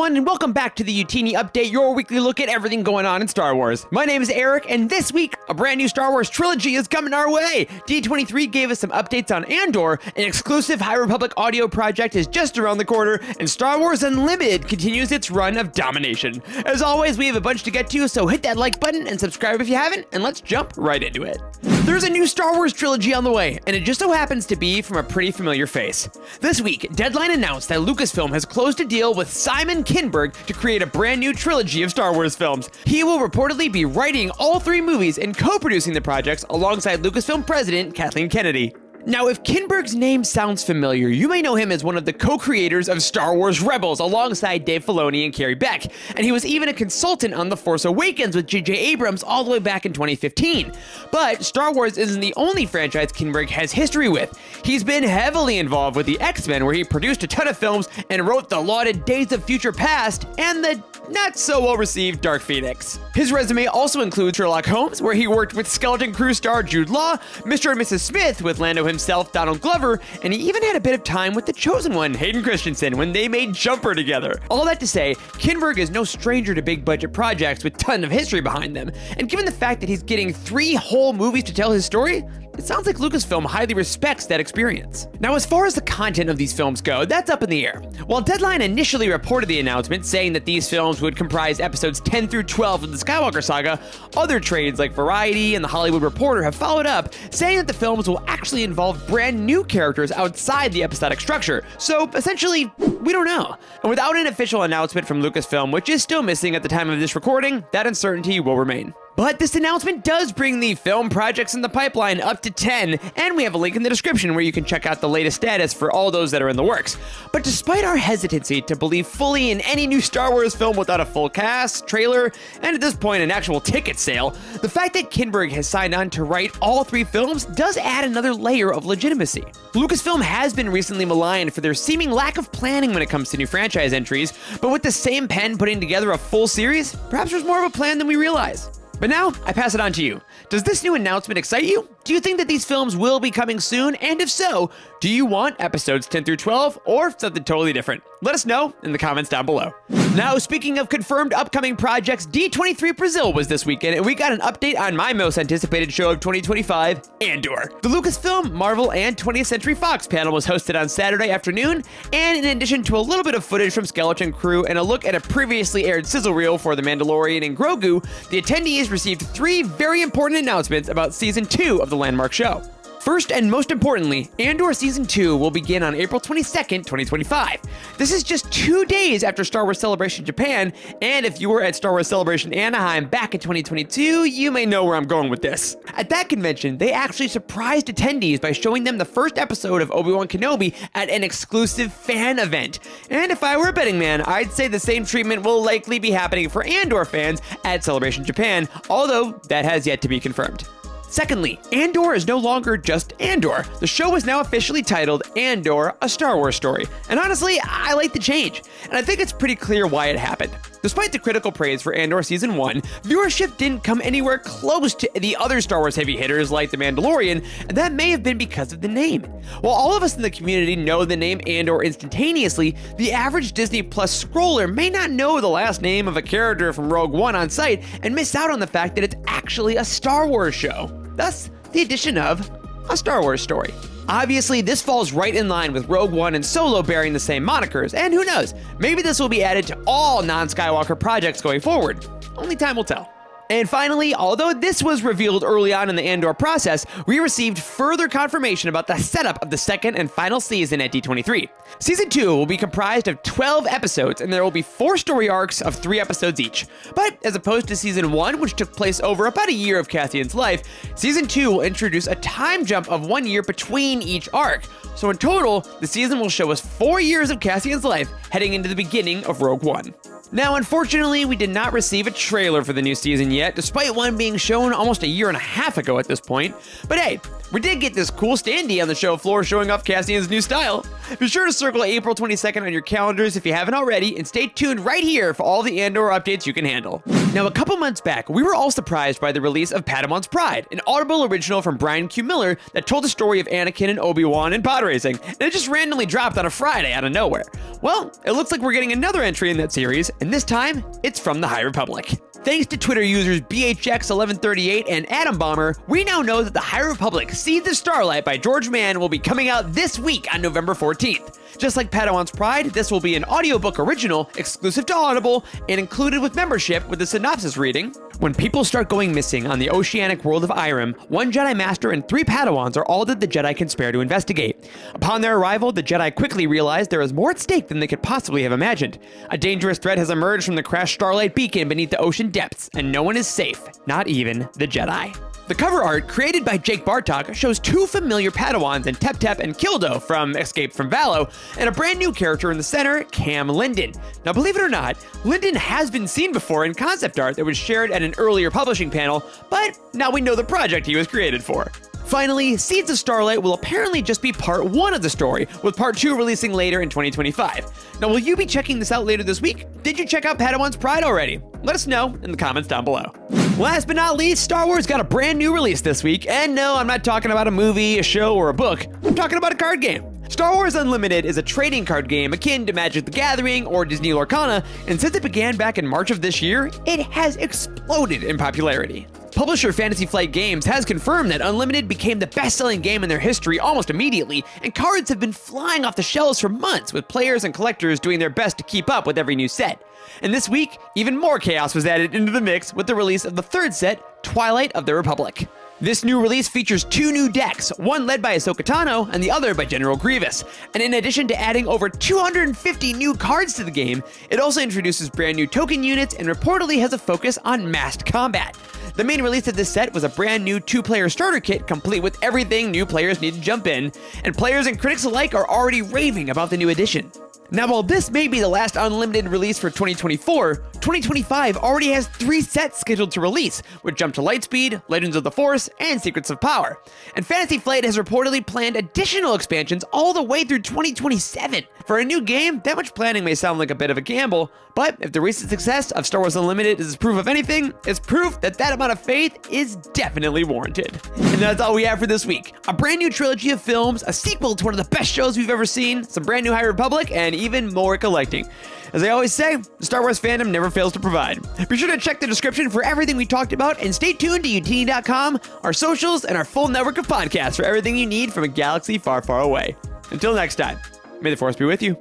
everyone, and welcome back to the Utini Update, your weekly look at everything going on in Star Wars. My name is Eric, and this week, a brand new Star Wars trilogy is coming our way. D23 gave us some updates on Andor, an exclusive High Republic audio project is just around the corner, and Star Wars Unlimited continues its run of domination. As always, we have a bunch to get to, so hit that like button and subscribe if you haven't, and let's jump right into it. There's a new Star Wars trilogy on the way, and it just so happens to be from a pretty familiar face. This week, Deadline announced that Lucasfilm has closed a deal with Simon Kinberg to create a brand new trilogy of Star Wars films. He will reportedly be writing all three movies and co-producing the projects alongside Lucasfilm president Kathleen Kennedy. Now, if Kinberg's name sounds familiar, you may know him as one of the co-creators of Star Wars Rebels alongside Dave Filoni and Carrie Beck, and he was even a consultant on The Force Awakens with J.J. Abrams all the way back in 2015. But Star Wars isn't the only franchise Kinberg has history with. He's been heavily involved with the X-Men, where he produced a ton of films and wrote the lauded Days of Future Past and the not-so-well-received Dark Phoenix. His resume also includes Sherlock Holmes, where he worked with Skeleton Crew star Jude Law, Mr. and Mrs. Smith with Lando himself, Donald Glover, and he even had a bit of time with the Chosen One, Hayden Christensen, when they made Jumper together. All that to say, Kinberg is no stranger to big-budget projects with tons of history behind them, and given the fact that he's getting 3 whole movies to tell his story, it sounds like Lucasfilm highly respects that experience. Now, as far as the content of these films go, that's up in the air. While Deadline initially reported the announcement, saying that these films would comprise episodes 10 through 12 of the Skywalker saga, other trades like Variety and The Hollywood Reporter have followed up, saying that the films will actually involve brand new characters outside the episodic structure. So, essentially, we don't know. And without an official announcement from Lucasfilm, which is still missing at the time of this recording, that uncertainty will remain. But this announcement does bring the film projects in the pipeline up to 10, and we have a link in the description where you can check out the latest status for all those that are in the works. But despite our hesitancy to believe fully in any new Star Wars film without a full cast, trailer, and at this point an actual ticket sale, the fact that Kinberg has signed on to write all 3 films does add another layer of legitimacy. Lucasfilm has been recently maligned for their seeming lack of planning when it comes to new franchise entries, but with the same pen putting together a full series, perhaps there's more of a plan than we realize. But now, I pass it on to you. Does this new announcement excite you? Do you think that these films will be coming soon? And if so, do you want episodes 10 through 12 or something totally different? Let us know in the comments down below. Now, speaking of confirmed upcoming projects, D23 Brazil was this weekend, and we got an update on my most anticipated show of 2025, Andor. The Lucasfilm, Marvel, and 20th Century Fox panel was hosted on Saturday afternoon, and in addition to a little bit of footage from Skeleton Crew and a look at a previously aired sizzle reel for The Mandalorian and Grogu, the attendees received 3 very important announcements about Season 2 of the landmark show. First and most importantly, Andor Season 2 will begin on April 22nd, 2025. This is just 2 days after Star Wars Celebration Japan, and if you were at Star Wars Celebration Anaheim back in 2022, you may know where I'm going with this. At that convention, they actually surprised attendees by showing them the first episode of Obi-Wan Kenobi at an exclusive fan event. And if I were a betting man, I'd say the same treatment will likely be happening for Andor fans at Celebration Japan, although that has yet to be confirmed. Secondly, Andor is no longer just Andor. The show is now officially titled Andor, A Star Wars Story. And honestly, I like the change, and I think it's pretty clear why it happened. Despite the critical praise for Andor Season 1, viewership didn't come anywhere close to the other Star Wars heavy hitters like The Mandalorian, and that may have been because of the name. While all of us in the community know the name Andor instantaneously, the average Disney Plus scroller may not know the last name of a character from Rogue One on sight and miss out on the fact that it's actually a Star Wars show. Thus, the addition of A Star Wars Story. Obviously, this falls right in line with Rogue One and Solo bearing the same monikers, and who knows, maybe this will be added to all non-Skywalker projects going forward. Only time will tell. And finally, although this was revealed early on in the Andor process, we received further confirmation about the setup of the second and final season at D23. Season 2 will be comprised of 12 episodes, and there will be 4 story arcs of 3 episodes each. But as opposed to Season 1, which took place over about a year of Cassian's life, Season 2 will introduce a time jump of 1 year between each arc. So in total, the season will show us 4 years of Cassian's life heading into the beginning of Rogue One. Now, unfortunately, we did not receive a trailer for the new season yet, despite one being shown almost a year and a half ago at this point. But hey, We did get this cool standee on the show floor showing off Cassian's new style. Be sure to circle April 22nd on your calendars if you haven't already, and stay tuned right here for all the Andor updates you can handle. Now, a couple months back, we were all surprised by the release of Padawan's Pride, an Audible original from Brian Q. Miller that told the story of Anakin and Obi-Wan in pod racing, and it just randomly dropped on a Friday out of nowhere. Well, it looks like we're getting another entry in that series, and this time, it's from the High Republic. Thanks to Twitter users BHX1138 and Atom Bomber, we now know that the High Republic Seeds of Starlight by George Mann will be coming out this week on November 14th. Just like Padawan's Pride, this will be an audiobook original, exclusive to Audible, and included with membership with a synopsis reading. When people start going missing on the oceanic world of Irem, one Jedi Master and 3 Padawans are all that the Jedi can spare to investigate. Upon their arrival, the Jedi quickly realize there is more at stake than they could possibly have imagined. A dangerous threat has emerged from the crashed Starlight beacon beneath the ocean depths, and no one is safe, not even the Jedi. The cover art, created by Jake Bartok, shows 2 familiar Padawans in Tep Tep and Kildo from Escape from Valo, and a brand new character in the center, Cam Linden. Now, believe it or not, Linden has been seen before in concept art that was shared at an earlier publishing panel, but now we know the project he was created for. Finally, Seeds of Starlight will apparently just be part 1 of the story, with part 2 releasing later in 2025. Now, will you be checking this out later this week? Did you check out Padawan's Pride already? Let us know in the comments down below. Last but not least, Star Wars got a brand new release this week, and no, I'm not talking about a movie, a show, or a book. I'm talking about a card game. Star Wars Unlimited is a trading card game akin to Magic the Gathering or Disney Lorcana, and since it began back in March of this year, it has exploded in popularity. Publisher Fantasy Flight Games has confirmed that Unlimited became the best-selling game in their history almost immediately, and cards have been flying off the shelves for months, with players and collectors doing their best to keep up with every new set. And this week, even more chaos was added into the mix with the release of the 3rd set, Twilight of the Republic. This new release features 2 new decks, one led by Ahsoka Tano and the other by General Grievous. And in addition to adding over 250 new cards to the game, it also introduces brand new token units and reportedly has a focus on massed combat. The main release of this set was a brand new 2-player starter kit complete with everything new players need to jump in, and players and critics alike are already raving about the new addition. Now, while this may be the last Unlimited release for 2024, 2025 already has 3 sets scheduled to release, with Jump to Lightspeed, Legends of the Force, and Secrets of Power. And Fantasy Flight has reportedly planned additional expansions all the way through 2027. For a new game, that much planning may sound like a bit of a gamble, but if the recent success of Star Wars Unlimited is proof of anything, it's proof that that amount of faith is definitely warranted. And that's all we have for this week. A brand new trilogy of films, a sequel to one of the best shows we've ever seen, some brand new High Republic, and even more collecting. As I always say, the Star Wars fandom never fails to provide. Be sure to check the description for everything we talked about, and stay tuned to utini.com, our socials, and our full network of podcasts for everything you need from a galaxy far, far away. Until next time, may the Force be with you.